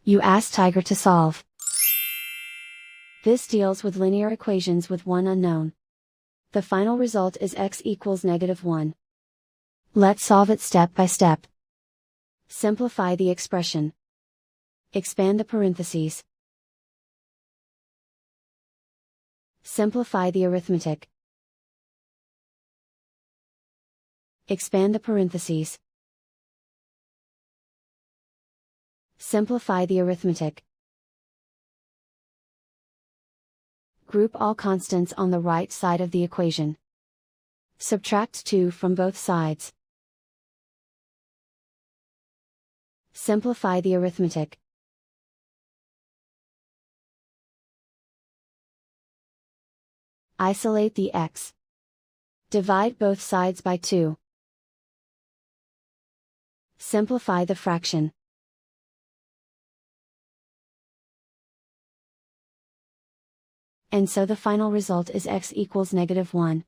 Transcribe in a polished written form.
You ask Tiger to solve. This deals with linear equations with one unknown. The final result is x equals -1. Let's solve it step by step. Simplify the expression. Expand the parentheses. Simplify the arithmetic. Expand the parentheses. Simplify the arithmetic. Group all constants on the right side of the equation. Subtract 2 from both sides. Simplify the arithmetic. Isolate the x. Divide both sides by 2. Simplify the fraction. And so the final result is x equals -1.